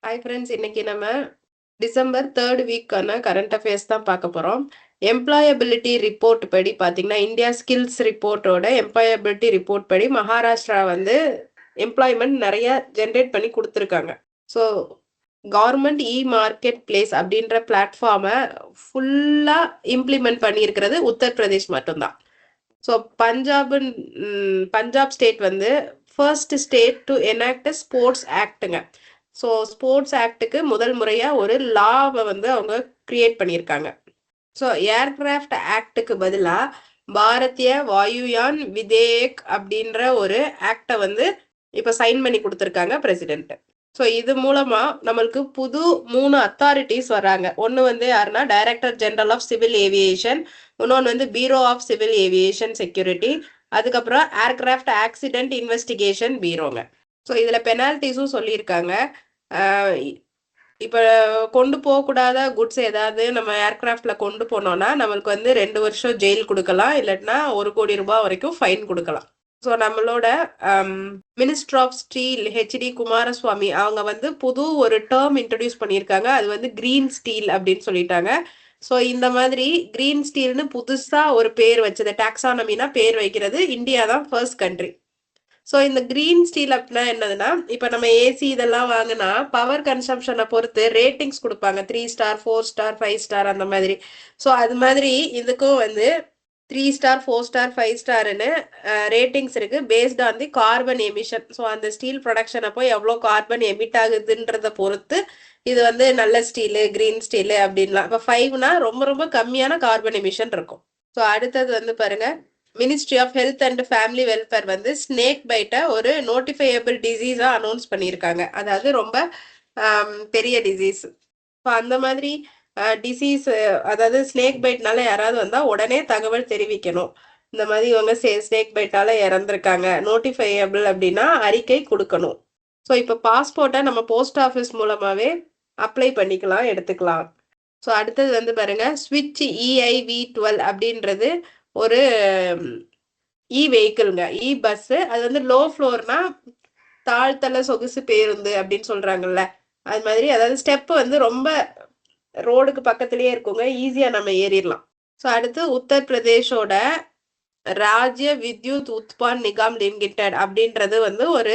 Hi friends, இன்னைக்கு நம்ம December 3rd வீக்கான கரண்ட் அஃபேர்ஸ் தான் பார்க்க போகிறோம். எம்ப்ளாயபிலிட்டி ரிப்போர்ட் படி பார்த்தீங்கன்னா, இந்தியா ஸ்கில்ஸ் ரிப்போர்ட்டோட எம்ப்ளாயபிலிட்டி ரிப்போர்ட் படி மகாராஷ்டிரா வந்து எம்ப்ளாய்மெண்ட் நிறைய ஜென்ரேட் பண்ணி கொடுத்துருக்காங்க. ஸோ கவர்மெண்ட் மார்க்கெட் பிளேஸ் அப்படின்ற பிளாட்ஃபார்மை ஃபுல்லாக இம்ப்ளிமெண்ட் பண்ணியிருக்கிறது உத்தரப்பிரதேஷ் மட்டும்தான். ஸோ பஞ்சாப் ஸ்டேட் வந்து first state to enact sports ஆக்டுங்க. ஸோ ஸ்போர்ட்ஸ் ஆக்டுக்கு முதல் முறையாக ஒரு லாவை வந்து அவங்க கிரியேட் பண்ணியிருக்காங்க. ஸோ ஏர்கிராஃப்ட் ஆக்டுக்கு பதிலாக பாரதிய வாயுயான் விதேயக் அப்படின்ற ஒரு ஆக்டை வந்து இப்போ சைன் பண்ணி கொடுத்துருக்காங்க பிரசிடென்ட். ஸோ இது மூலமா நம்மளுக்கு புது 3 அத்தாரிட்டிஸ் வராங்க. ஒன்று வந்து யாருன்னா director general of civil aviation, இன்னொன்று வந்து bureau of civil aviation security, அதுக்கப்புறம் ஏர்கிராஃப்ட் ஆக்சிடென்ட் இன்வெஸ்டிகேஷன் பீரோங்க. ஸோ இதில் பெனால்ட்டிஸும் சொல்லியிருக்காங்க. இப்போ கொண்டு போகக்கூடாத குட்ஸ் ஏதாவது நம்ம ஏர்கிராஃப்டில் கொண்டு போனோம்னா நம்மளுக்கு வந்து 2 வருஷம் ஜெயில் கொடுக்கலாம், இல்லைன்னா 1 கோடி ரூபாய் வரைக்கும் ஃபைன் கொடுக்கலாம். ஸோ நம்மளோட minister of steel HD Kumaraswamy அவங்க வந்து புது ஒரு டேர்ம் இன்ட்ரடியூஸ் பண்ணியிருக்காங்க. அது வந்து கிரீன் ஸ்டீல் அப்படின்னு சொல்லிட்டாங்க. ஸோ இந்த மாதிரி கிரீன் ஸ்டீல்னு புதுசாக ஒரு பேர் வச்சது, டாக்ஸானமினா பேர் வைக்கிறது இந்தியா தான் ஃபர்ஸ்ட் கண்ட்ரி. ஸோ இந்த கிரீன் ஸ்டீல் அப்படின்னா என்னதுன்னா, இப்போ நம்ம ஏசி இதெல்லாம் வாங்கினா பவர் கன்சம்ஷனை பொறுத்து ரேட்டிங்ஸ் கொடுப்பாங்க. 3 ஸ்டார், 4 ஸ்டார், 5 ஸ்டார் அந்த மாதிரி. ஸோ அது மாதிரி இதுக்கும் வந்து 3 ஸ்டார், 4 ஸ்டார், 5 ஸ்டார்னு ரேட்டிங்ஸ் இருக்கு based on the carbon emission. So அந்த ஸ்டீல் ப்ரொடக்ஷன் அப்போ எவ்வளோ கார்பன் எமிட் ஆகுதுன்றத பொறுத்து இது வந்து நல்ல ஸ்டீலு, கிரீன் ஸ்டீலு அப்படின்லாம். இப்போ 5னா ரொம்ப ரொம்ப கம்மியான கார்பன் எமிஷன் இருக்கும். ஸோ அடுத்தது வந்து பாருங்க, ministry of health and family welfare வந்து ஸ்னேக் பைட்டை ஒரு நோட்டிஃபையபிள் டிசீஸாக அனௌன்ஸ் பண்ணியிருக்காங்க. அதாவது ரொம்ப பெரிய டிசீஸ். ஸோ அந்த மாதிரி டிசீஸ், அதாவது ஸ்னேக் பைட்னால யாராவது வந்தால் உடனே தகவல் தெரிவிக்கணும். இந்த மாதிரி இவங்க ஸ்னேக் பைட்டால இறந்துருக்காங்க, நோட்டிஃபையபிள் அப்படின்னா அறிக்கை கொடுக்கணும். ஸோ இப்போ பாஸ்போர்ட்டை நம்ம போஸ்ட் ஆஃபீஸ் மூலமாகவே அப்ளை பண்ணிக்கலாம், எடுத்துக்கலாம். ஸோ அடுத்தது வந்து பாருங்க, ஸ்விட்ச் EIV12 அப்படின்றது ஒரு வெஹிக்கிள்ங்க, பஸ்ஸு. அது வந்து லோ ஃப்ளோர்னா தாழ்த்தள சொகுசு பேருந்து அப்படின்னு சொல்றாங்கல்ல, அது மாதிரி. அதாவது ஸ்டெப்பு வந்து ரொம்ப ரோடுக்கு பக்கத்துலயே இருக்குங்க, ஈஸியா நம்ம ஏறிடலாம். ஸோ அடுத்து உத்தரப்பிரதேஷோட ராஜ்ய வித்யுத் உத்பான் நிகாம் லிமிடெட் அப்படின்றது வந்து ஒரு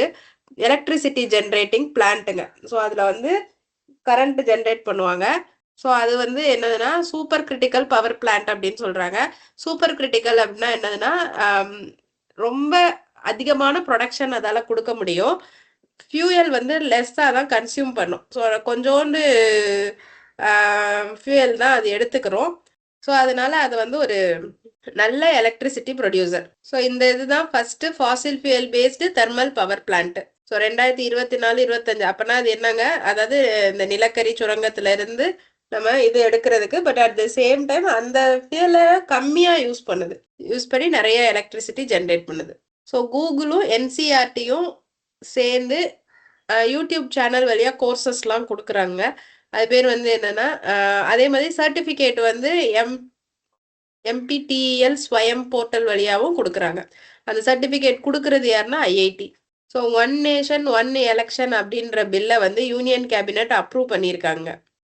எலக்ட்ரிசிட்டி ஜென்ரேட்டிங் பிளான்ட்டுங்க. ஸோ அதுல வந்து கரண்ட் ஜென்ரேட் பண்ணுவாங்க. ஸோ அது வந்து என்னதுன்னா சூப்பர் கிரிட்டிக்கல் பவர் பிளான்ட் அப்படின்னு சொல்றாங்க. சூப்பர் கிரிட்டிக்கல் அப்படின்னா என்னதுன்னா ரொம்ப அதிகமான ப்ரொடக்ஷன் அதால கொடுக்க முடியும். ஃபியூயல் வந்து லெஸ்ஸாக தான் கன்சியூம் பண்ணும். ஸோ கொஞ்சோண்டு ஃபியூயல் தான் அது எடுத்துக்கிறோம். ஸோ அதனால அது வந்து ஒரு நல்ல எலக்ட்ரிசிட்டி ப்ரொடியூசர். ஸோ இந்த இதுதான் first Fazil fuel based thermal power plant. So 2024-25 அப்பனா அது என்னங்க, அதாவது இந்த நிலக்கரி சுரங்கத்துல இருந்து நம்ம இது எடுக்கிறதுக்கு, but at the same time அந்த ஃபியூலை கம்மியாக யூஸ் பண்ணி நிறைய எலக்ட்ரிசிட்டி ஜென்ரேட் பண்ணுது. ஸோ கூகுளும் NCERTயும் சேர்ந்து யூடியூப் சேனல் வழியாக கோர்சஸ்லாம் கொடுக்குறாங்க. அது பேர் வந்து என்னன்னா, அதே மாதிரி சர்டிஃபிகேட் வந்து MPTEL ஸ்வயம் போர்ட்டல் வழியாகவும் கொடுக்குறாங்க. அந்த சர்டிஃபிகேட் கொடுக்கறது யாருன்னா IIT. ஸோ 1 நேஷன் 1 எலெக்ஷன் அப்படின்ற பில்லை வந்து யூனியன் கேபினட் அப்ரூவ் பண்ணியிருக்காங்க.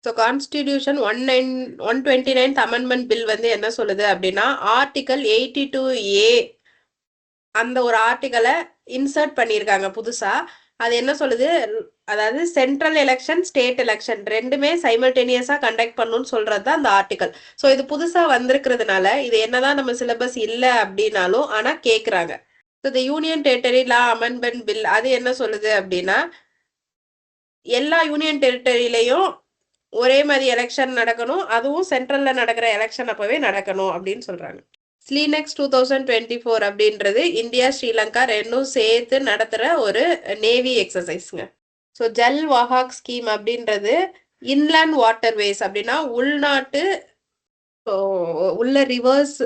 So constitution 129th amendment bill வந்து என்ன சொல்லுது அப்படின்னா, ஆர்டிகல் 82A அந்த ஒரு ஆர்டிகலை இன்சர்ட் பண்ணியிருக்காங்க புதுசா. அது என்ன சொல்லுது, அதாவது சென்ட்ரல் எலெக்ஷன், ஸ்டேட் எலெக்ஷன் ரெண்டுமே சைமல்டேனியஸா கண்டக்ட் பண்ணணும்னு சொல்றது தான் அந்த ஆர்டிகல். ஸோ இது புதுசா வந்திருக்கிறதுனால இது என்னதான் நம்ம சிலபஸ் இல்லை அப்படின்னாலும் ஆனா கேட்குறாங்க. ஸோ இந்த யூனியன் டெரிட்டரி லா அமெண்ட்மெண்ட் பில் அது என்ன சொல்லுது அப்படின்னா, எல்லா யூனியன் டெரிட்டரியிலையும் ஒரே மாதிரி எலெக்ஷன் நடக்கணும், அதுவும் சென்ட்ரல்ல நடக்கிற எலெக்ஷன் அப்பவே நடக்கணும் அப்படின்னு சொல்றாங்க. ஸ்லீனெக்ஸ் 2024 அப்படின்றது இந்தியா ஸ்ரீலங்கா ரெண்டும் சேர்த்து நடத்துகிற ஒரு நேவி எக்ஸசைஸ்ங்க. ஸோ ஜல் வாஹாக் ஸ்கீம் அப்படின்றது இன்லேண்ட் வாட்டர்வேஸ் அப்படின்னா உள்நாட்டு உள்ள ரிவர்ஸ்,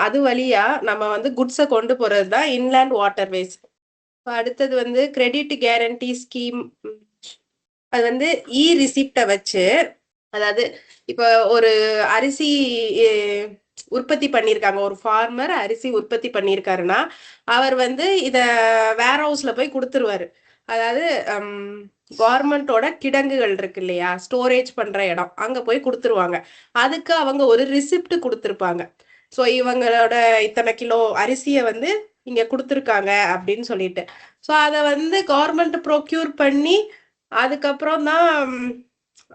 அது வழியா நம்ம வந்து குட்ஸை கொண்டு போறது தான் இன்லேண்ட் வாட்டர்வேஸ். அடுத்தது வந்து கிரெடிட் கேரண்டி ஸ்கீம். அது வந்து ரிசிப்டை வச்சு, அதாவது இப்போ ஒரு அரிசி உற்பத்தி பண்ணியிருக்காங்க, ஒரு ஃபார்மர் அரிசி உற்பத்தி பண்ணியிருக்காருன்னா அவர் வந்து இதை வேர் ஹவுஸ்ல போய் கொடுத்துருவாரு. அதாவது கவர்மெண்டோட கிடங்குகள் இருக்கு இல்லையா, ஸ்டோரேஜ் பண்ற இடம், அங்க போய் கொடுத்துருவாங்க. அதுக்கு அவங்க ஒரு ரிசிப்ட் கொடுத்துருப்பாங்க. ஸோ இவங்களோட இத்தனை கிலோ அரிசியை வந்து இங்க கொடுத்துருக்காங்க அப்படின்னு சொல்லிட்டு. ஸோ அதை வந்து கவர்மெண்ட் ப்ரொக்யூர் பண்ணி அதுக்கப்புறம் தான்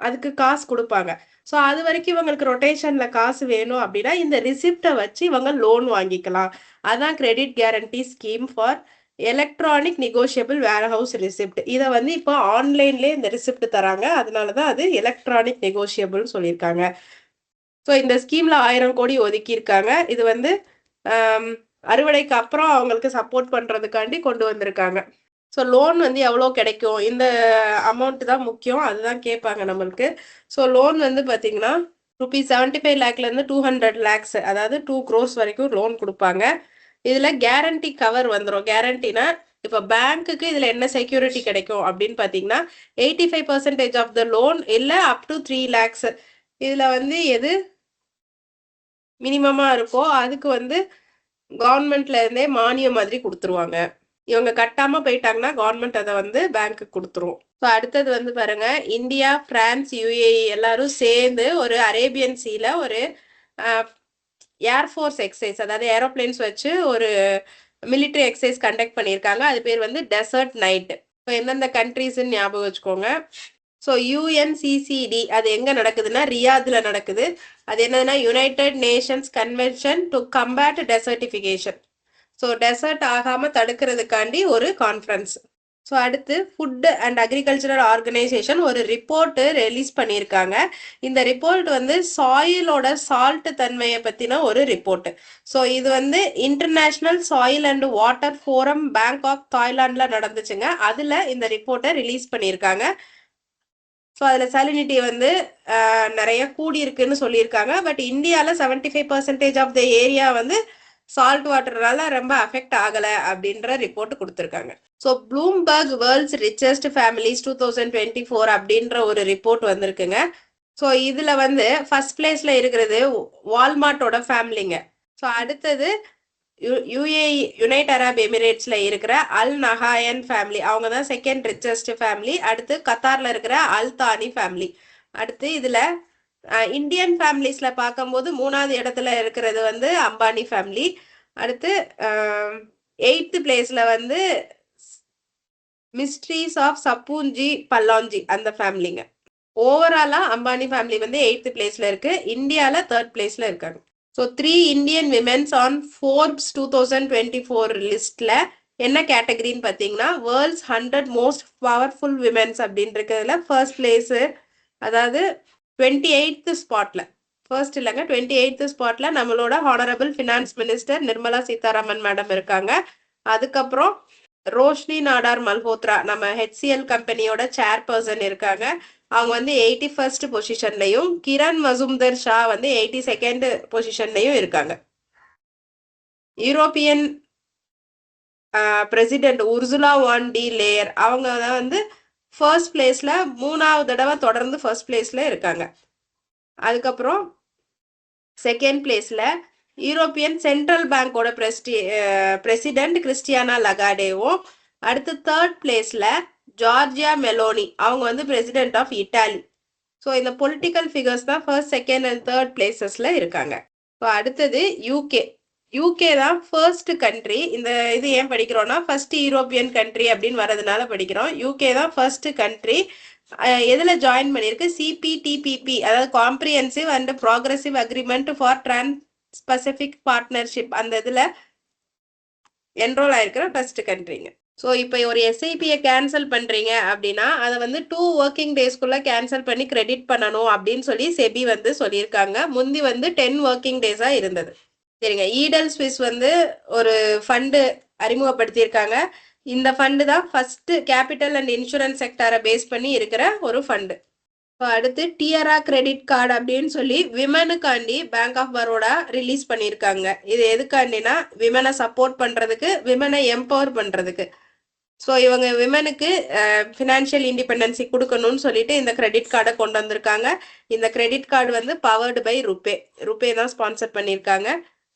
அதுக்கு காசு கொடுப்பாங்க. ஸோ அது வரைக்கும் இவங்களுக்கு ரொட்டேஷன்ல காசு வேணும் அப்படின்னா இந்த ரிசிப்டை வச்சு இவங்க லோன் வாங்கிக்கலாம். அதான் credit guarantee scheme for electronic negotiable warehouse receipt. இதை வந்து இப்போ ஆன்லைன்லேயே இந்த ரிசிப்ட் தராங்க, அதனால தான் அது எலக்ட்ரானிக் நெகோஷியபிள்னு சொல்லியிருக்காங்க. ஸோ இந்த ஸ்கீம்ல 1000 கோடி ஒதுக்கி இருக்காங்க. இது வந்து அறுவடைக்கு அப்புறம் அவங்களுக்கு சப்போர்ட் பண்றதுக்காண்டி கொண்டு வந்திருக்காங்க. ஸோ லோன் வந்து எவ்வளோ கிடைக்கும், இந்த அமௌண்ட் தான் முக்கியம், அதுதான் கேட்பாங்க நம்மளுக்கு. ஸோ லோன் வந்து பார்த்தீங்கன்னா ₹75 லேக்லேருந்து 200 லேக்ஸ், அதாவது 2 crores வரைக்கும் லோன் கொடுப்பாங்க. இதுல கேரண்டி கவர் வந்துடும். கேரண்டினா இப்போ பேங்க்குக்கு இதுல என்ன செக்யூரிட்டி கிடைக்கும் அப்படின்னு பார்த்தீங்கன்னா 85% ஆஃப் த லோன் இல்லை அப் டு 3 lakhs. இதுல வந்து எது மினிமமா இருக்கோ அதுக்கு வந்து கவர்மெண்ட்ல இருந்தே மானியம் மாதிரி கொடுத்துருவாங்க. இவங்க கட்டாம போயிட்டாங்கன்னா கவர்மெண்ட் அதை வந்து பேங்க்கு கொடுத்துரும். ஸோ அடுத்தது வந்து பாருங்க, இந்தியா, பிரான்ஸ், யுஏஇ எல்லாரும் சேர்ந்து ஒரு அரேபியன் சீல ஒரு ஏர்ஃபோர்ஸ் எக்ஸசைஸ், அதாவது ஏரோப்ளேன்ஸ் வச்சு ஒரு மிலிட்ரி எக்ஸசைஸ் கண்டக்ட் பண்ணியிருக்காங்க. அது பேர் வந்து டெசர்ட் நைட். ஸோ எந்தெந்த கண்ட்ரீஸ்ன்னு ஞாபகம் வச்சுக்கோங்க. ஸோ யுஎன்சிசிடி அது எங்க நடக்குதுன்னா ரியாத்ல நடக்குது. அது என்னதுன்னா United Nations Convention to Combat Desertification. So desert ஆகாம தடுக்கிறதுக்காண்டி ஒரு கான்ஃபரன்ஸ். ஸோ அடுத்து ஃபுட் அண்ட் அக்ரிகல்ச்சரல் ஆர்கனைசேஷன் ஒரு ரிப்போர்ட்டு ரிலீஸ் பண்ணியிருக்காங்க. இந்த ரிப்போர்ட் வந்து சாயிலோட சால்ட் தன்மையை பற்றின ஒரு ரிப்போர்ட். ஸோ இது வந்து international soil and water forum Bangkok தாய்லாண்டில் நடந்துச்சுங்க. அதில் இந்த ரிப்போர்ட்டை ரிலீஸ் பண்ணியிருக்காங்க. ஸோ அதில் சலினிட்டி வந்து நிறைய கூடியிருக்குன்னு சொல்லியிருக்காங்க. பட் இந்தியாவில் 75% ஆஃப் த ஏரியா வந்து சால்ட் வாட்டர்னால ரொம்ப அஃபெக்ட் ஆகலை அப்படின்ற ரிப்போர்ட் கொடுத்துருக்காங்க. So Bloomberg world's richest families 2024 அப்படின்ற ஒரு ரிப்போர்ட் வந்திருக்குங்க. ஸோ இதில் வந்து ஃபர்ஸ்ட் பிளேஸ்ல இருக்கிறது வால்மார்ட்டோட ஃபேமிலிங்க. ஸோ அடுத்தது யுஏஇ யுனைட் அரப் எமிரேட்ஸ்ல இருக்கிற அல் நஹாயன் ஃபேமிலி, அவங்க தான் செகண்ட் ரிச்சஸ்ட் ஃபேமிலி. அடுத்து கத்தார்ல இருக்கிற அல் தானி ஃபேமிலி. அடுத்து இதுல இந்தியன் ஃபேமிலிஸ்ல பார்க்கும்போது 3வது இடத்துல இருக்கிறது வந்து அம்பானி ஃபேமிலி. அடுத்து 8th பிளேஸ்ல வந்து மிஸ்ட்ரீஸ் ஆஃப் சப்பூஞ்சி பல்லாஞ்சி அந்த ஃபேமிலிங்க. ஓவராலா அம்பானி ஃபேமிலி வந்து 8th பிளேஸ்ல இருக்கு, இந்தியால 3rd பிளேஸ்ல இருக்காங்க. So 3 Indian women's on Forbes 2024 லிஸ்ட்ல என்ன கேட்டகரின்னு பார்த்தீங்கன்னா வேர்ல்ட்ஸ் 100 மோஸ்ட் பவர்ஃபுல் விமென்ஸ் அப்படின்னு இருக்கிறதுல ஃபர்ஸ்ட் பிளேஸு, அதாவது 28th ஸ்பாட்ல, ஃபர்ஸ்ட் இல்லைங்க 28th ஸ்பாட்ல நம்மளோட honourable finance minister Nirmala Sitharaman madam இருக்காங்க. அதுக்கப்புறம் ரோஷ்னி நாடார் மல்ஹோத்ரா நம்ம ஹெச்சிஎல் கம்பெனியோட சேர்பர்சன் இருக்காங்க. அவங்க வந்து 81st பொசிஷன்லையும், கிரண் மசும்தர் ஷா வந்து 82nd பொசிஷன்லையும் இருக்காங்க. European president Ursula von der Leyen அவங்க தான் வந்து ஃபர்ஸ்ட் பிளேஸ்ல 3வது தடவை தொடர்ந்து ஃபர்ஸ்ட் பிளேஸ்ல இருக்காங்க. அதுக்கப்புறம் செகண்ட் பிளேஸ்ல யூரோப்பியன் சென்ட்ரல் பேங்கோட பிரசிடென்ட் கிறிஸ்டியானா லகாடேவும், அடுத்து 3rd பிளேஸ்ல ஜார்ஜியா மெலோனி அவங்க வந்து பிரசிடென்ட் ஆஃப் இட்டாலி. ஸோ இந்த பொலிட்டிக்கல் ஃபிகர்ஸ் தான் ஃபர்ஸ்ட், செகண்ட் அண்ட் 3rd பிளேசஸ்ல இருக்காங்க. ஸோ அடுத்தது யூகே. யூகே தான் ஃபர்ஸ்ட் கண்ட்ரி. இந்த இது ஏன் படிக்கிறோம்னா ஃபர்ஸ்ட் யூரோப்பியன் கண்ட்ரி அப்படின்னு வர்றதுனால படிக்கிறோம். யூகே தான் ஃபர்ஸ்ட் கண்ட்ரி. எதில் ஜாயின் பண்ணியிருக்கு? சிபிடிபிபி, அதாவது comprehensive and progressive agreement for trans Pacific partnership, அந்த இதில் என்ரோல் ஆயிருக்கிற ஃபர்ஸ்ட் கண்ட்ரிங்க. ஸோ இப்போ ஒரு எஸ்ஐபியை கேன்சல் பண்ணுறீங்க அப்படின்னா அதை வந்து 2 working daysக்குள்ளே கேன்சல் பண்ணி கிரெடிட் பண்ணணும் அப்படின்னு சொல்லி செபி வந்து சொல்லியிருக்காங்க. முந்தி வந்து 10 working days-ஆக இருந்தது. சரிங்க, ஈடல் ஸ்விஸ் வந்து ஒரு ஃபண்டு அறிமுகப்படுத்தியிருக்காங்க. இந்த ஃபண்டு தான் ஃபர்ஸ்ட் கேபிட்டல் அண்ட் இன்சூரன்ஸ் செக்டரை பேஸ் பண்ணி இருக்கிற ஒரு ஃபண்டு. இப்போ அடுத்து டியரா கிரெடிட் கார்டு அப்படின்னு சொல்லி விமனுக்காண்டி பேங்க் ஆஃப் பரோடா ரிலீஸ் பண்ணியிருக்காங்க. இது எதுக்காண்டினா விமனை சப்போர்ட் பண்ணுறதுக்கு, விமனை எம்பவர் பண்ணுறதுக்கு. ஸோ இவங்க விமனுக்கு ஃபினான்ஷியல் இண்டிபெண்டன்சி கொடுக்கணும்னு சொல்லிட்டு இந்த கிரெடிட் கார்டை கொண்டு வந்திருக்காங்க. இந்த கிரெடிட் கார்டு வந்து பவர்டு பை ருபே தான் ஸ்பான்சர் பண்ணியிருக்காங்க.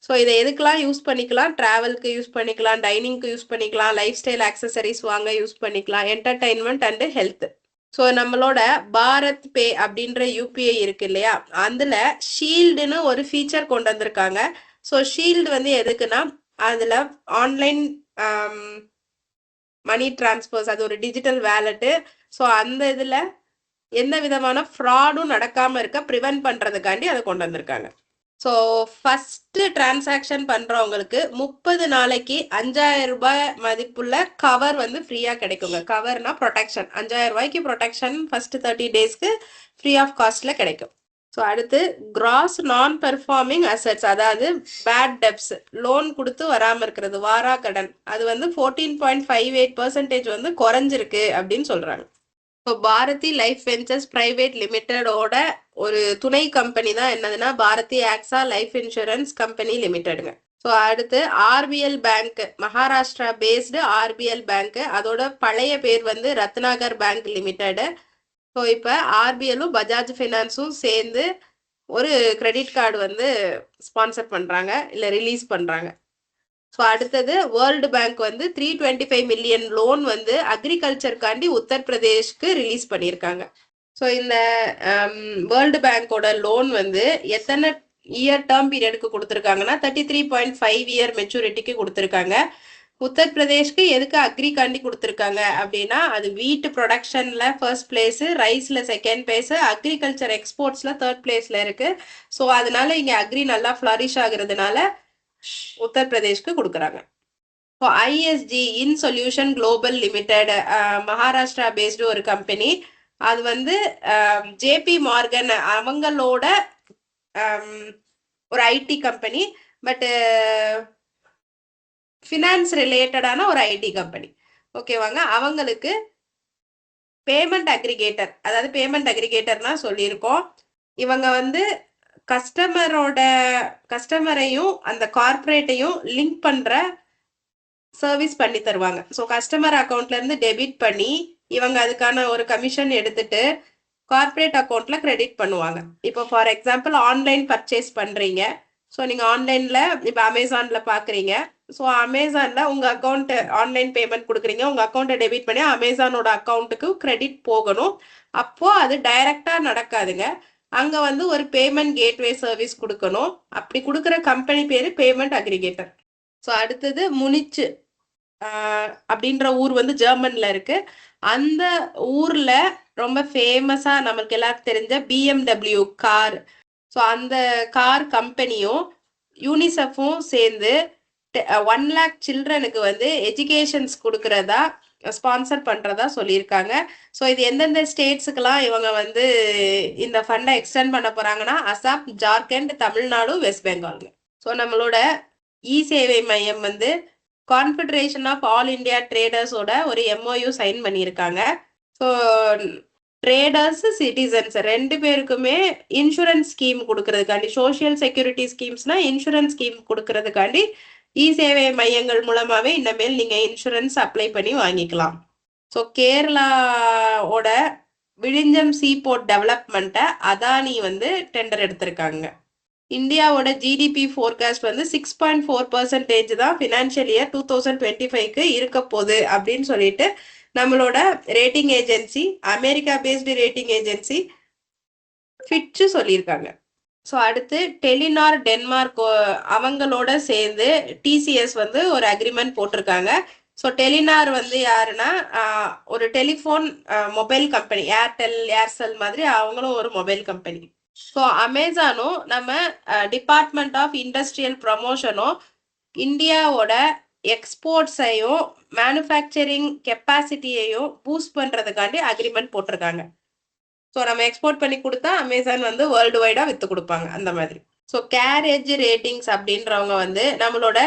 ஸோ இதை எதுக்கெல்லாம் யூஸ் பண்ணிக்கலாம்? ட்ராவலுக்கு யூஸ் பண்ணிக்கலாம், டைனிங்க்கு யூஸ் பண்ணிக்கலாம், லைஃப் ஸ்டைல் ஆக்சசரிஸ் வாங்க யூஸ் பண்ணிக்கலாம், என்டர்டைன்மெண்ட் அண்டு ஹெல்த். ஸோ நம்மளோட பாரத் பே அப்படின்ற யூபிஐ இருக்கு இல்லையா, அதுல ஷீல்டுன்னு ஒரு ஃபீச்சர் கொண்டு வந்திருக்காங்க. ஸோ ஷீல்டு வந்து எதுக்குன்னா, அதுல ஆன்லைன் மணி டிரான்ஸ்ஃபர்ஸ், அது ஒரு டிஜிட்டல் வேலெட்டு. ஸோ அந்த இதுல எந்த விதமான ஃப்ராடும் நடக்காம இருக்க ப்ரிவென்ட் பண்றதுக்காண்டி அதை கொண்டு வந்திருக்காங்க. ஸோ ஃபர்ஸ்ட் டிரான்சாக்ஷன் பண்றவங்களுக்கு 30 நாளைக்கு 5000 ரூபாய் மதிப்புள்ள கவர் வந்து ஃப்ரீயா கிடைக்குங்க. கவர்னா ப்ரொடெக்ஷன், 5000 ரூபாய்க்கு ப்ரொடெக்ஷன் ஃபர்ஸ்ட் 30 டேஸ்க்கு ஃப்ரீ ஆஃப் காஸ்ட்ல கிடைக்கும். ஸோ அடுத்து கிராஸ் நான் பெர்ஃபார்மிங் அசெட்ஸ், அதாவது பேட் டெப்ஸ், லோன் கொடுத்து வராமல் இருக்கிறது, வாரா கடன், அது வந்து 14.58% வந்து குறைஞ்சிருக்கு அப்படின்னு சொல்றாங்க. So Bharti life ventures private லிமிடெடோட ஒரு துணை கம்பெனி தான் என்னதுன்னா Bharti AXA life insurance company லிமிடெடுங்க. ஸோ அடுத்து RBL bank, Maharashtra based RBL bank, அதோட பழைய பேர் வந்து ரத்னாகர் பேங்க் லிமிடெடு. ஸோ இப்போ ஆர்பிஎல்லும் பஜாஜ் ஃபைனான்ஸும் சேர்ந்து ஒரு கிரெடிட் கார்டு வந்து ஸ்பான்சர் பண்ணுறாங்க, இல்லை ரிலீஸ் பண்ணுறாங்க. ஸோ அடுத்தது வேர்ல்டு பேங்க் வந்து 325 மில்லியன் லோன் வந்து அக்ரிகல்ச்சருக்காண்டி உத்தரப்பிரதேஷ்க்கு ரிலீஸ் பண்ணியிருக்காங்க. ஸோ இந்த வேர்ல்டு பேங்கோட லோன் வந்து எத்தனை இயர் டேர்ம் பீரியடுக்கு கொடுத்துருக்காங்கன்னா 33.5 இயர் மெச்சூரிட்டிக்கு கொடுத்துருக்காங்க. உத்தரப்பிரதேஷ்க்கு எதுக்கு அக்ரிகாண்டி கொடுத்துருக்காங்க அப்படின்னா, அது வீட்டு ப்ரொடக்ஷன்ல ஃபர்ஸ்ட் பிளேஸ், ரைஸ்ல செகண்ட் பிளேஸ், அக்ரிகல்ச்சர் எக்ஸ்போர்ட்ஸ்ல தேர்ட் பிளேஸ்ல இருக்கு. ஸோ அதனால இங்க அக்ரி நல்லா ஃபிளரிஷ் ஆகுறதுனால உத்தரப்பிரதேஷ்க்கு கொடுக்குறாங்க. So ISG in solution global limited, Maharashtra based ஒரு கம்பெனி. அது வந்து ஜேபி மார்கன் அவங்களோட ஒரு ஐடி கம்பெனி, பட் ஃபினான்ஸ் ரிலேட்டடான ஒரு ஐடி கம்பெனி. ஓகேவாங்க. அவங்களுக்கு பேமெண்ட் அக்ரிகேட்டர், அதாவது பேமெண்ட் அக்ரிகேட்டர்னா சொல்லியிருக்கோம். இவங்க வந்து கஸ்டமரையும் அந்த கார்பரேட்டையும் லிங்க் பண்ற சர்வீஸ் பண்ணி தருவாங்க. ஸோ கஸ்டமர் அக்கௌண்ட்ல இருந்து டெபிட் பண்ணி இவங்க அதுக்கான ஒரு கமிஷன் எடுத்துட்டு கார்பரேட் அக்கௌண்ட்ல கிரெடிட் பண்ணுவாங்க. இப்போ ஃபார் எக்ஸாம்பிள் ஆன்லைன் பர்ச்சேஸ் பண்றீங்க. ஸோ நீங்க ஆன்லைன்ல இப்போ அமேசான்ல பாக்குறீங்க. ஸோ அமேசான்ல உங்க அக்கௌண்ட் ஆன்லைன் பேமெண்ட் கொடுக்குறீங்க, உங்க அக்கௌண்ட்டை டெபிட் பண்ணி அமேசானோட அக்கௌண்ட்டுக்கு கிரெடிட் போகணும். அப்போ அது டைரக்டா நடக்காதுங்க. அங்க வந்து ஒரு பேமெண்ட் கேட்வே சர்வீஸ் கொடுக்கணும். அப்படி கொடுக்குற கம்பெனி பேரு பேமெண்ட் அக்ரிகேட்டர். ஸோ அடுத்தது முனிச்சு அப்படின்ற ஊர் வந்து ஜெர்மன்ல இருக்கு. அந்த ஊர்ல ரொம்ப ஃபேமஸா நமக்கு எல்லாருக்கும் தெரிஞ்ச BMW கார். ஸோ அந்த கார் கம்பெனியும் யூனிசெஃபும் சேர்ந்து 1 lakh சில்ட்ரனுக்கு வந்து எஜுகேஷன்ஸ் கொடுக்கறதா ஸ்பான்சர் பண்றதா சொல்லியிருக்காங்க. ஸோ இது எந்தெந்த ஸ்டேட்ஸுக்கெல்லாம் இவங்க வந்து இந்த ஃபண்டை எக்ஸ்டெண்ட் பண்ண போறாங்கன்னா, அசாம், ஜார்க்கண்ட், தமிழ்நாடு, வெஸ்ட் பெங்கால். ஸோ நம்மளோட இ சேவை மையம் வந்து கான்ஃபெடரேஷன் ஆஃப் ஆல் இண்டியா ட்ரேடர்ஸோட ஒரு MOU சைன் பண்ணியிருக்காங்க. ஸோ ட்ரேடர்ஸ், சிட்டிசன்ஸ் ரெண்டு பேருக்குமே இன்சூரன்ஸ் ஸ்கீம் கொடுக்கறதுக்காண்டி, சோஷியல் செக்யூரிட்டி ஸ்கீம்ஸ்னா இன்சூரன்ஸ் ஸ்கீம் கொடுக்கறதுக்காண்டி இ சேவை மையங்கள் மூலமாவே இனிமேல் நீங்க இன்சூரன்ஸ் அப்ளை பண்ணி வாங்கிக்கலாம். ஸோ கேரளாவோட விழிஞ்சம் சீபோர்ட் டெவலப்மெண்ட்டை அதானி வந்து டெண்டர் எடுத்திருக்காங்க. இந்தியாவோட ஜிடிபி ஃபோர்காஸ்ட் வந்து 6.4% தான் ஃபினான்ஷியல் இயர் 2025க்கு இருக்க போகுது அப்படின்னு சொல்லிட்டு நம்மளோட rating agency, America based rating agency Fitch சொல்லியிருக்காங்க. ஸோ அடுத்து டெலினார் டென்மார்க் அவங்களோட சேர்ந்து TCS வந்து ஒரு அக்ரிமெண்ட் போட்டிருக்காங்க. ஸோ டெலினார் வந்து யாருன்னா ஒரு டெலிஃபோன் மொபைல் கம்பெனி, ஏர்செல் மாதிரி அவங்களும் ஒரு மொபைல் கம்பெனி. ஸோ அமேசானும் நம்ம டிபார்ட்மெண்ட் ஆஃப் இண்டஸ்ட்ரியல் ப்ரமோஷனும் இந்தியாவோட எக்ஸ்போர்ட்ஸையும் மேனுஃபேக்சரிங் கெப்பாசிட்டியையும் பூஸ்ட் பண்றதுக்காண்டி அக்ரிமெண்ட் போட்டிருக்காங்க. ஸோ நம்ம எக்ஸ்போர்ட் பண்ணி கொடுத்தா அமேசான் வந்து வேர்ல்டு வைடா வித்து கொடுப்பாங்க அந்த மாதிரி. ஸோ கேரேஜ் ரேட்டிங்ஸ் அப்படின்றவங்க வந்து நம்மளோட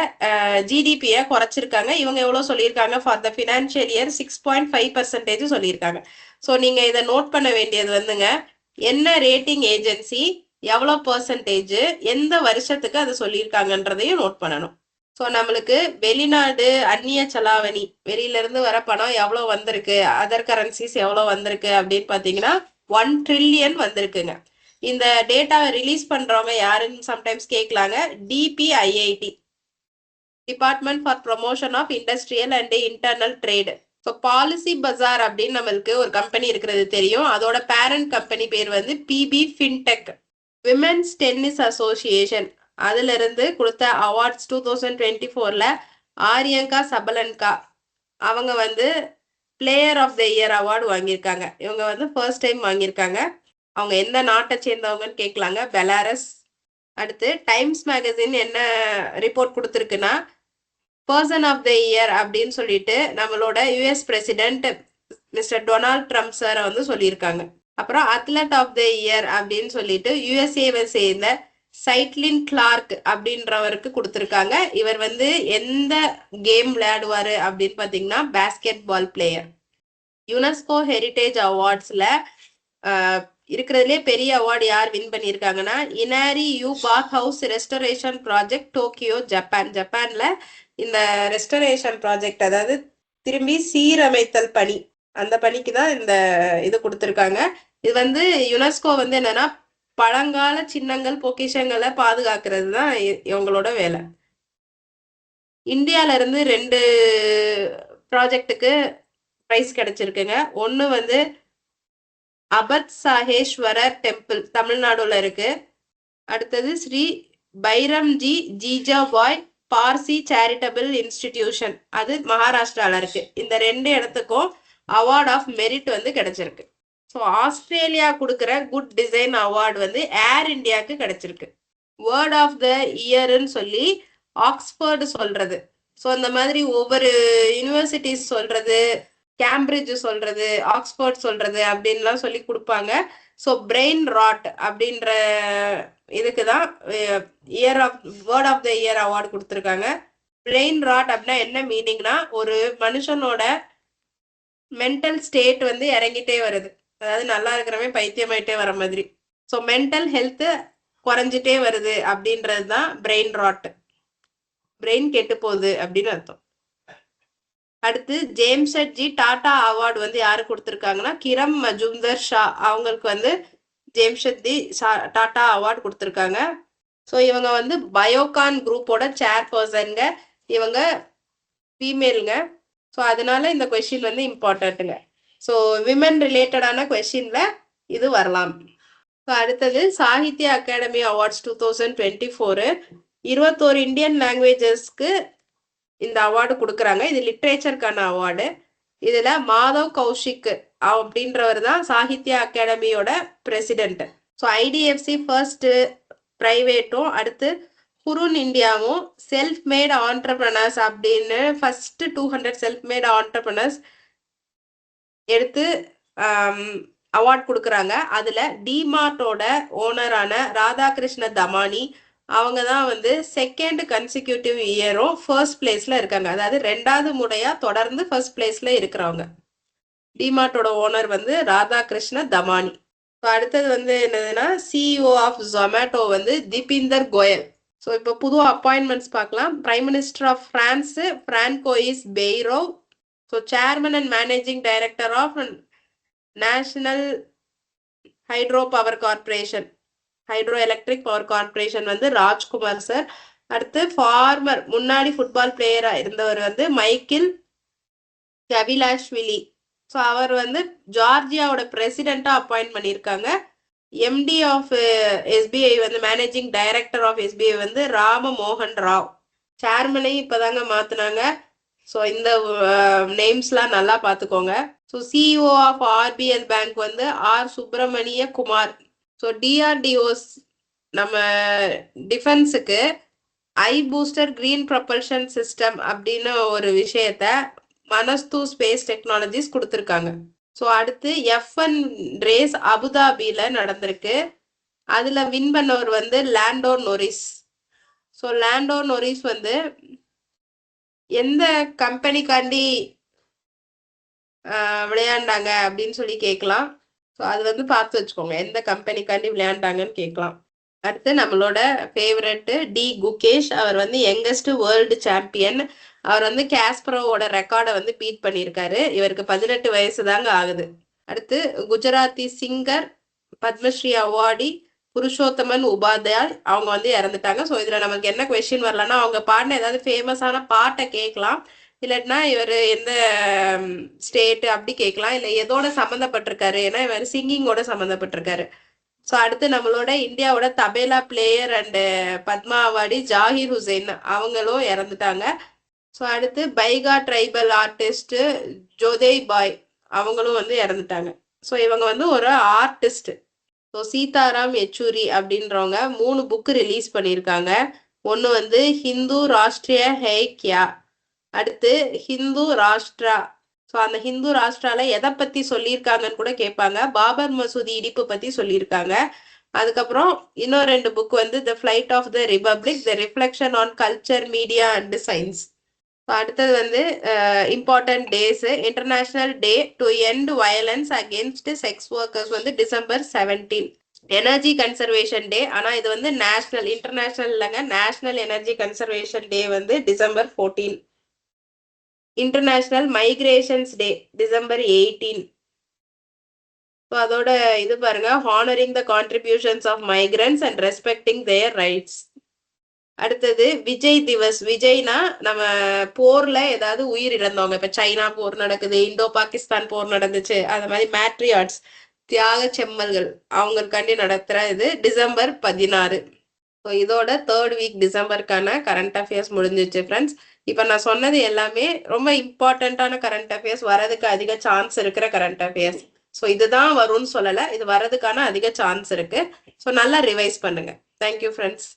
ஜிடிபியை குறைச்சிருக்காங்க. இவங்க எவ்வளோ சொல்லியிருக்காங்க? ஃபார் த ஃபினான்ஷியல் இயர் 6.5% சொல்லியிருக்காங்க. ஸோ நீங்க இதை நோட் பண்ண வேண்டியது வந்துங்க, என்ன ரேட்டிங் ஏஜென்சி எவ்வளோ பெர்சன்டேஜ் எந்த வருஷத்துக்கு அதை சொல்லியிருக்காங்கன்றதையும் நோட் பண்ணணும். ஸோ நம்மளுக்கு வெளிநாடு அந்நிய செலாவணி, வெளியில இருந்து வர பணம் எவ்வளோ வந்திருக்கு, அதர் கரன்சிஸ் எவ்வளோ வந்திருக்கு அப்படின்னு பார்த்தீங்கன்னா 1 trillion வந்திருக்குங்க. இந்த டேட்டாவை ரிலீஸ் பண்றவங்க யாருன்னு சம்டைம்ஸ் கேட்கலாங்க. DPIIT, department for promotion of industrial and internal trade. So policy Bazaar அப்படின்னு நம்மளுக்கு ஒரு கம்பெனி இருக்கிறது தெரியும். அதோட பேரண்ட் கம்பெனி பேர் வந்து BP fintech. Women's Tennis Association அதுல இருந்து கொடுத்த அவார்ட்ஸ் 2024ல ஆரியங்கா சபலன்கா அவங்க வந்து player of the year award வாங்கியிருக்காங்க. இவங்க வந்து ஃபர்ஸ்ட் டைம் வாங்கியிருக்காங்க. அவங்க எந்த நாட்டை சேர்ந்தவங்கன்னு கேட்கலாங்க. பெலாரஸ். அடுத்து டைம்ஸ் மேகசின் என்ன ரிப்போர்ட் கொடுத்துருக்குன்னா பர்சன் ஆஃப் த இயர் அப்படின்னு சொல்லிட்டு நம்மளோட US president mister Donald Trump சாரை வந்து சொல்லியிருக்காங்க. அப்புறம் அத்லட் ஆஃப் த இயர் அப்படின்னு சொல்லிட்டு யுஎஸ்ஏவை சேர்ந்த சைட்லின் கிளார்க் அப்படின்றவருக்கு கொடுத்துருக்காங்க. இவர் வந்து எந்த கேம் விளையாடுவாரு அப்படின்னு பார்த்தீங்கன்னா basketball player. UNESCO heritage அவார்ட்ஸ்ல இருக்கிறதுலே பெரிய அவார்டு யார் வின் பண்ணியிருக்காங்கன்னா Inari yu bath house restoration project Tokyo Japan. ஜப்பான்ல இந்த ரெஸ்டரேஷன் ப்ராஜெக்ட் அதாவது திரும்பி சீரமைத்தல் பணி அந்த பணிக்கு தான் இந்த இது கொடுத்துருக்காங்க. இது வந்து யுனெஸ்கோ வந்து என்னன்னா பழங்கால சின்னங்கள் பொக்கிஷங்களை பாதுகாக்கிறது தான் இவங்களோட வேலை. இந்தியால இருந்து 2 ப்ராஜெக்டுக்கு பிரைஸ் கிடைச்சிருக்குங்க. ஒன்று வந்து அபத் சாஹேஸ்வரர் டெம்பிள் தமிழ்நாடுல இருக்கு. அடுத்தது ஸ்ரீ பைரம்ஜி ஜீஜாபாய் பார்சி சேரிட்டபிள் இன்ஸ்டிடியூஷன் அது மகாராஷ்டிரால இருக்கு. இந்த 2 இடத்துக்கும் அவார்ட் ஆஃப் மெரிட் வந்து கிடைச்சிருக்கு. ஸோ ஆஸ்திரேலியா கொடுக்குற குட் டிசைன் அவார்டு வந்து ஏர் இந்தியாவுக்கு கிடைச்சிருக்கு. வேர்ட் ஆஃப் த இயர்ன்னு சொல்லி ஆக்ஸ்போர்டு சொல்றது. ஸோ இந்த மாதிரி ஒவ்வொரு யூனிவர்சிட்டிஸ் சொல்றது, கேம்பிரிட்ஜ் சொல்றது, ஆக்ஸ்போர்ட் சொல்றது அப்படின்லாம் சொல்லி கொடுப்பாங்க. ஸோ பிரெயின் ராட் அப்படின்ற இதுக்கு தான் word of the year award கொடுத்துருக்காங்க. பிரெயின் ராட் அப்படின்னா என்ன மீனிங்னா ஒரு மனுஷனோட மென்டல் ஸ்டேட் வந்து இறங்கிட்டே வருது. அதாவது நல்லா இருக்கிறவன் பைத்தியமாயிட்டே வர மாதிரி. ஸோ மென்டல் ஹெல்த் குறைஞ்சிட்டே வருது அப்படின்றது தான் பிரெயின் ராட். பிரெயின் கெட்டு போகுது அப்படின்னு அர்த்தம். அடுத்து ஜேம்ஷெட்ஜி டாடா அவார்டு வந்து யாரு கொடுத்துருக்காங்கன்னா கிரம் மஜும்தர் ஷா அவங்களுக்கு வந்து ஜேம்ஷெட்ஜி டாடா அவார்டு கொடுத்துருக்காங்க. ஸோ இவங்க வந்து பயோகான் குரூப்போட சேர்பர்சனுங்க. இவங்க ஃபீமேலுங்க. ஸோ அதனால இந்த கொஸ்டின் வந்து இம்பார்ட்டன்ட்டுங்க. ஸோ விமன் ரிலேட்டடான கொஸ்டின்ல இது வரலாம். ஸோ அடுத்தது சாகித்ய அகாடமி அவார்ட்ஸ் 2024 21 இந்தியன் லாங்குவேஜஸ்க்கு இந்த அவார்டு கொடுக்குறாங்க. இது லிட்ரேச்சருக்கான அவார்டு. இதுல மாதவ் கௌஷிக் அப்படின்றவர் தான் சாகித்ய அகாடமியோட பிரசிடென்ட். ஸோ ஐடிஎஃப்சி ஃபர்ஸ்ட் பிரைவேட்டும் அடுத்து குருன் இந்தியாவும் செல்ஃப் மேட் ஆண்டர்பிரனர்ஸ் அப்படின்னு ஃபர்ஸ்ட் 200 செல்ஃப் மேட் ஆண்டர்பிரனர்ஸ் எடுத்து அவார்ட் கொடுக்குறாங்க. அதுல டிமார்ட்டோட ஓனரான ராதாகிருஷ்ண தமானி அவங்க தான் வந்து செகண்ட் கன்சிக்யூட்டிவ் இயரும் ஃபர்ஸ்ட் பிளேஸ்ல இருக்காங்க. அதாவது 2வது முறையா தொடர்ந்து ஃபர்ஸ்ட் பிளேஸ்ல இருக்கிறவங்க. டிமார்ட்டோட ஓனர் வந்து ராதாகிருஷ்ண தமானி. அடுத்தது வந்து என்னதுன்னா சிஇஓ ஆஃப் ஜொமேட்டோ வந்து தீபிந்தர் கோயல். ஸோ இப்போ புது அப்பாயின்மெண்ட்ஸ் பார்க்கலாம். Prime minister of France François Bayrou. So chairman and managing director of National Hydro Power Corporation hydro electric power corporation வந்து ராஜ்குமார் சார். அடுத்து ஃபார்மர் முன்னாடி ஃபுட்பால் பிளேயரா இருந்தவர் வந்து மைக்கேல் கபிலாஷ்விலி. ஸோ அவர் வந்து ஜார்ஜியாவோட பிரசிடென்ட்டா அப்பாயிண்ட் பண்ணியிருக்காங்க. எம்டி ஆஃப் எஸ்பிஐ வந்து மேனேஜிங் டைரக்டர் ஆஃப் எஸ்பிஐ வந்து ராம மோகன் ராவ். சேர்மனையும் இப்போதாங்க மாத்தினாங்க. ஸோ இந்த நேம்ஸ்லாம் நல்லா பார்த்துக்கோங்க. So CEO of RBL bank வந்து R Subramania Kumar. So DRDO's நம்ம டிஃபென்ஸுக்கு ஐ பூஸ்டர் கிரீன் ப்ரொபல்ஷன் சிஸ்டம் அப்படின்னு ஒரு விஷயத்த மனஸ்து ஸ்பேஸ் டெக்னாலஜிஸ் கொடுத்துருக்காங்க. ஸோ அடுத்து F1 ரேஸ் அபுதாபியில நடந்திருக்கு. அதுல வின் பண்ணவர் வந்து Lando Norris. So Lando Norris வந்து எந்த கம்பெனிக்காண்டி விளையாண்டாங்க அப்படின்னு சொல்லி கேட்கலாம். ஸோ அது வந்து பார்த்து வச்சுக்கோங்க எந்த கம்பெனிக்காண்டி விளையாண்டாங்கன்னு கேட்கலாம். அடுத்து நம்மளோட ஃபேவரட் டி குகேஷ். அவர் வந்து யங்கஸ்ட் வேர்ல்டு சாம்பியன். அவர் வந்து காஸ்பரோவோட ரெக்கார்டை வந்து பீட் பண்ணியிருக்காரு. இவருக்கு 18 வயசு தாங்க ஆகுது. அடுத்து குஜராத்தி சிங்கர் பத்மஸ்ரீ அவார்டி புருஷோத்தமன் உபாத்யாய் அவங்க வந்து இறந்துட்டாங்க. ஸோ இதுல நமக்கு என்ன கொஸ்டின் வரலன்னா அவங்க பாடின ஏதாவது ஃபேமஸான பாட்டை கேட்கலாம். இல்லாட்டினா இவர் எந்த ஸ்டேட் அப்படி கேட்கலாம், இல்லை எதோட சம்மந்தப்பட்டிருக்காரு, ஏன்னா இவர் சிங்கிங்கோட சம்மந்தப்பட்டிருக்காரு. ஸோ அடுத்து நம்மளோட இந்தியாவோட tabla player and Padma awardee Zakir Hussain அவங்களும் இறந்துட்டாங்க. ஸோ அடுத்து பைகா ட்ரைபல் ஆர்டிஸ்ட் ஜோதேய் பாய் அவங்களும் வந்து இறந்துட்டாங்க. ஸோ இவங்க வந்து ஒரு ஆர்டிஸ்ட். ஸோ சீதாராம் யெச்சூரி அப்படின்றவங்க 3 புக்கு ரிலீஸ் பண்ணியிருக்காங்க. ஒன்று வந்து ஹிந்து ராஷ்டிரிய ஹேக்யா, அடுத்து ஹிந்து ராஷ்டிரா. ஸோ அந்த ஹிந்து ராஷ்டிரால எதை பத்தி சொல்லியிருக்காங்கன்னு கூட கேட்பாங்க. பாபர் மசூதி இடிப்பு பத்தி சொல்லியிருக்காங்க. அதுக்கப்புறம் இன்னும் 2 புக் வந்து the flight of the republic, the reflection on culture, media and science. அடுத்தது வந்து important days. International day to end violence against sex workers வந்து December 17. எனர்ஜி கன்சர்வேஷன் டே, ஆனால் இது வந்து நேஷனல், இன்டர்நேஷனல் இல்லைங்க, நேஷனல் எனர்ஜி கன்சர்வேஷன் டே வந்து December 14. International migrations day December 18. So அதோட இது பாருங்க, honouring the contributions of migrants and respecting their rights. அடுத்தது விஜய் திவஸ். விஜய்னா நம்ம போர்ல ஏதாவது உயிர் இழந்தவங்க, இப்ப சைனா போர் நடக்குது, இந்தோ பாகிஸ்தான் போர் நடந்துச்சு, அது மாதிரி மேட்ரியாட்ஸ், தியாக செம்மல்கள், அவங்களுக்காண்டி நடத்துற இது December 16. ஸோ இதோட 3rd வீக் டிசம்பருக்கான கரண்ட் அஃபேர்ஸ் முடிஞ்சிச்சு ஃப்ரெண்ட்ஸ். இப்போ நான் சொன்னது எல்லாமே ரொம்ப இம்பார்ட்டண்ட்டான கரண்ட் அஃபேர்ஸ், வரதுக்கு அதிக சான்ஸ் இருக்கிற கரண்ட் அஃபேர்ஸ். ஸோ இதுதான் வரும்னு சொல்லலை, இது வரதுக்கான அதிக சான்ஸ் இருக்கு. ஸோ நல்லா ரிவைஸ் பண்ணுங்க. Thank you friends.